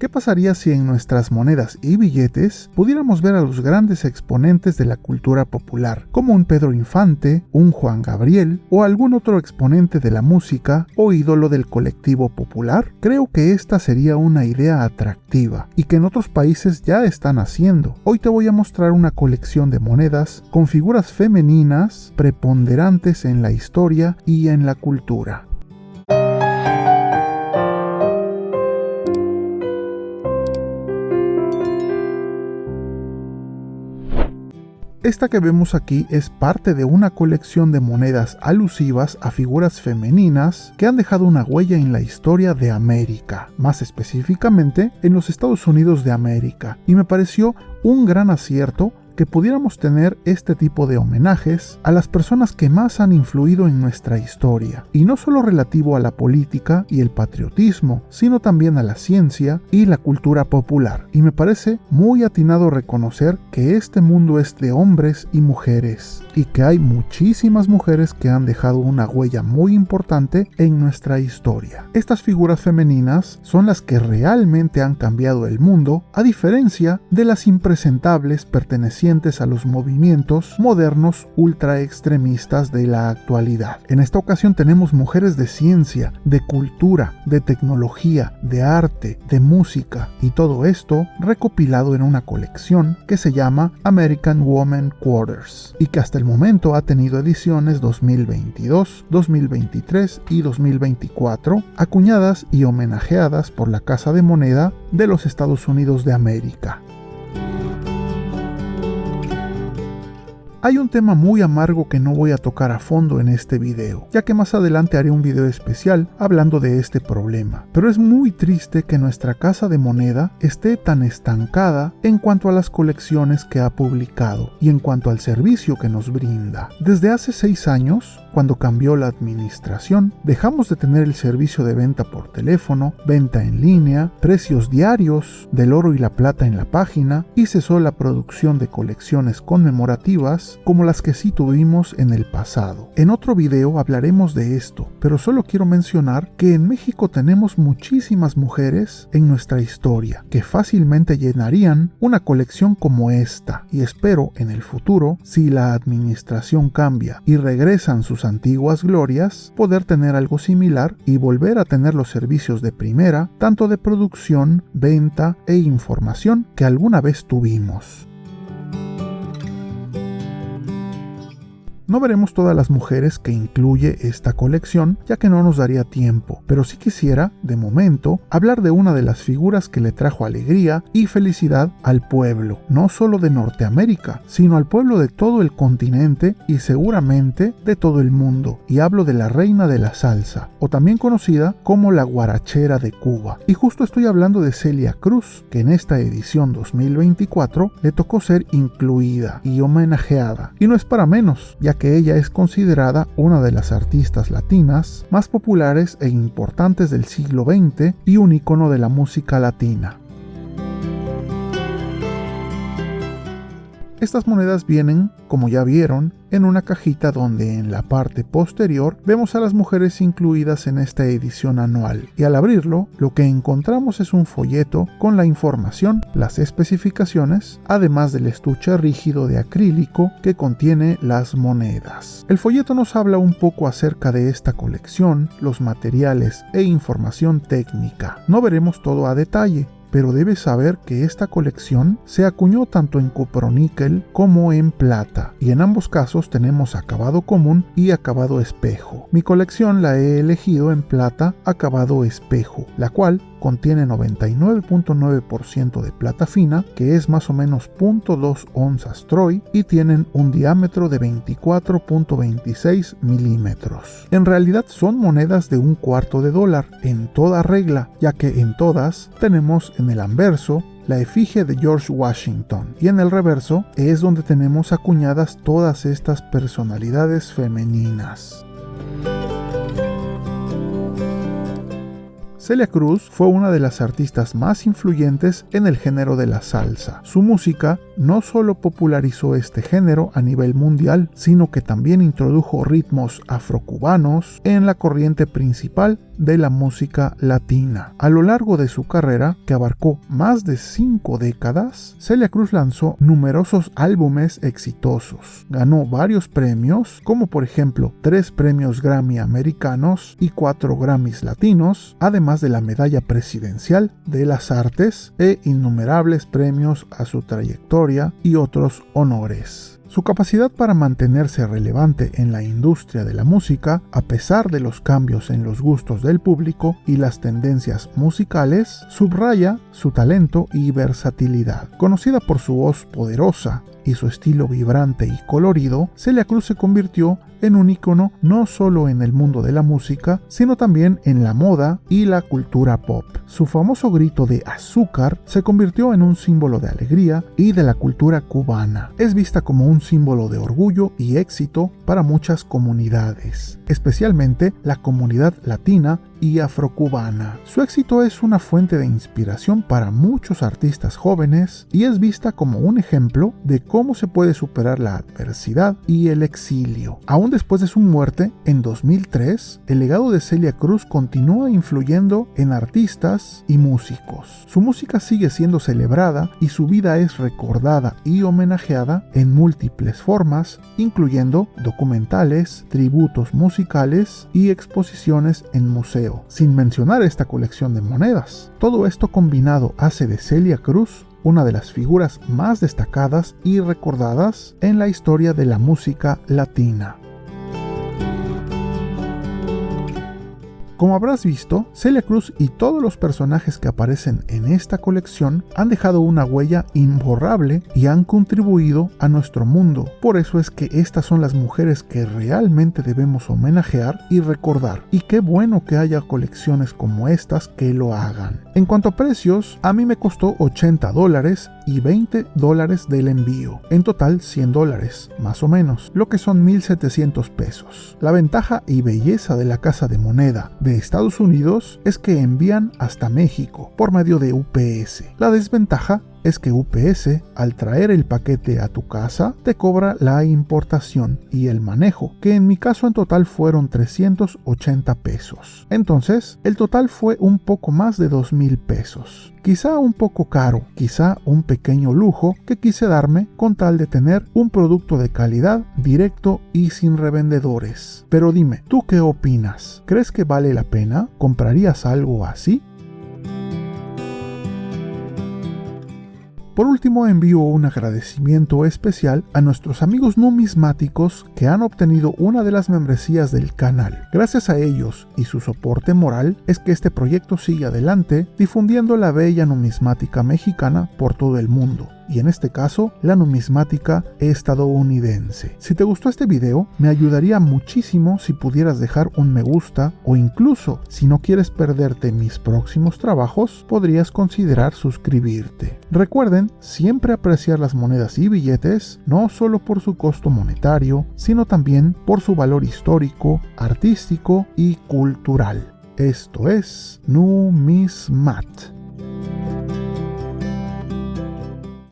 ¿Qué pasaría si en nuestras monedas y billetes pudiéramos ver a los grandes exponentes de la cultura popular, como un Pedro Infante, un Juan Gabriel o algún otro exponente de la música o ídolo del colectivo popular? Creo que esta sería una idea atractiva y que en otros países ya están haciendo. Hoy te voy a mostrar una colección de monedas con figuras femeninas preponderantes en la historia y en la cultura. Esta que vemos aquí es parte de una colección de monedas alusivas a figuras femeninas que han dejado una huella en la historia de América, más específicamente en los Estados Unidos de América, y me pareció un gran acierto que pudiéramos tener este tipo de homenajes a las personas que más han influido en nuestra historia, y no solo relativo a la política y el patriotismo, sino también a la ciencia y la cultura popular. Y me parece muy atinado reconocer que este mundo es de hombres y mujeres, y que hay muchísimas mujeres que han dejado una huella muy importante en nuestra historia. Estas figuras femeninas son las que realmente han cambiado el mundo, a diferencia de las impresentables pertenecientes a los movimientos modernos ultra extremistas de la actualidad. En esta ocasión tenemos mujeres de ciencia, de cultura, de tecnología, de arte, de música, y todo esto recopilado en una colección que se llama American Women Quarters y que hasta el momento ha tenido ediciones 2022, 2023 y 2024, acuñadas y homenajeadas por la Casa de Moneda de los Estados Unidos de América. Hay un tema muy amargo que no voy a tocar a fondo en este video, ya que más adelante haré un video especial hablando de este problema. Pero es muy triste que nuestra Casa de Moneda esté tan estancada en cuanto a las colecciones que ha publicado y en cuanto al servicio que nos brinda. Desde hace 6 años, cuando cambió la administración, dejamos de tener el servicio de venta por teléfono, venta en línea, precios diarios del oro y la plata en la página, y cesó la producción de colecciones conmemorativas como las que sí tuvimos en el pasado. En otro video hablaremos de esto, pero solo quiero mencionar que en México tenemos muchísimas mujeres en nuestra historia que fácilmente llenarían una colección como esta, y espero en el futuro, si la administración cambia y regresan sus antiguas glorias, poder tener algo similar y volver a tener los servicios de primera, tanto de producción, venta e información que alguna vez tuvimos. No veremos todas las mujeres que incluye esta colección, ya que no nos daría tiempo, pero sí quisiera, de momento, hablar de una de las figuras que le trajo alegría y felicidad al pueblo, no solo de Norteamérica, sino al pueblo de todo el continente y seguramente de todo el mundo, y hablo de la reina de la salsa, o también conocida como la guarachera de Cuba. Y justo estoy hablando de Celia Cruz, que en esta edición 2024 le tocó ser incluida y homenajeada, y no es para menos, ya que ella es considerada una de las artistas latinas más populares e importantes del siglo XX y un ícono de la música latina. Estas monedas vienen, como ya vieron, en una cajita donde en la parte posterior vemos a las mujeres incluidas en esta edición anual, y al abrirlo lo que encontramos es un folleto con la información, las especificaciones, además del estuche rígido de acrílico que contiene las monedas. El folleto nos habla un poco acerca de esta colección, los materiales e información técnica. No veremos todo a detalle, pero debes saber que esta colección se acuñó tanto en cuproníquel como en plata, y en ambos casos tenemos acabado común y acabado espejo. Mi colección la he elegido en plata acabado espejo, la cual contiene 99.9% de plata fina, que es más o menos 0.2 onzas troy, y tienen un diámetro de 24.26 milímetros. En realidad son monedas de $0.25 en toda regla, ya que en todas tenemos en el anverso la efigie de George Washington, y en el reverso es donde tenemos acuñadas todas estas personalidades femeninas. Celia Cruz fue una de las artistas más influyentes en el género de la salsa. Su música no solo popularizó este género a nivel mundial, sino que también introdujo ritmos afrocubanos en la corriente principal de la música latina. A lo largo de su carrera, que abarcó más de 5 décadas, Celia Cruz lanzó numerosos álbumes exitosos. Ganó varios premios, como por ejemplo 3 premios Grammy americanos y 4 Grammys latinos, además de la medalla presidencial de las artes e innumerables premios a su trayectoria y otros honores. Su capacidad para mantenerse relevante en la industria de la música, a pesar de los cambios en los gustos del público y las tendencias musicales, subraya su talento y versatilidad. Conocida por su voz poderosa y su estilo vibrante y colorido, Celia Cruz se convirtió en un ícono no solo en el mundo de la música, sino también en la moda y la cultura pop. Su famoso grito de azúcar se convirtió en un símbolo de alegría y de la cultura cubana. Es vista como un símbolo de orgullo y éxito para muchas comunidades, especialmente la comunidad latina y afrocubana. Su éxito es una fuente de inspiración para muchos artistas jóvenes y es vista como un ejemplo de cómo se puede superar la adversidad y el exilio. Aún después de su muerte, en 2003, el legado de Celia Cruz continúa influyendo en artistas y músicos. Su música sigue siendo celebrada y su vida es recordada y homenajeada en múltiples formas, incluyendo documentales, tributos musicales y exposiciones en museos. Sin mencionar esta colección de monedas. Todo esto combinado hace de Celia Cruz una de las figuras más destacadas y recordadas en la historia de la música latina. Como habrás visto, Celia Cruz y todos los personajes que aparecen en esta colección han dejado una huella imborrable y han contribuido a nuestro mundo. Por eso es que estas son las mujeres que realmente debemos homenajear y recordar. Y qué bueno que haya colecciones como estas que lo hagan. En cuanto a precios, a mí me costó $80 y $20 del envío. En total $100, más o menos, lo que son 1,700 pesos. La ventaja y belleza de la casa de moneda de Estados Unidos es que envían hasta México por medio de UPS. La desventaja es que UPS, al traer el paquete a tu casa, te cobra la importación y el manejo, que en mi caso en total fueron 380 pesos. Entonces, el total fue un poco más de 2,000 pesos. Quizá un poco caro, quizá un pequeño lujo que quise darme con tal de tener un producto de calidad, directo y sin revendedores. Pero dime, ¿tú qué opinas? ¿Crees que vale la pena? ¿Comprarías algo así? Por último, envío un agradecimiento especial a nuestros amigos numismáticos que han obtenido una de las membresías del canal. Gracias a ellos y su soporte moral es que este proyecto sigue adelante difundiendo la bella numismática mexicana por todo el mundo. Y en este caso, la numismática estadounidense. Si te gustó este video, me ayudaría muchísimo si pudieras dejar un me gusta o incluso, si no quieres perderte mis próximos trabajos, podrías considerar suscribirte. Recuerden siempre apreciar las monedas y billetes, no solo por su costo monetario, sino también por su valor histórico, artístico y cultural. Esto es Numismat.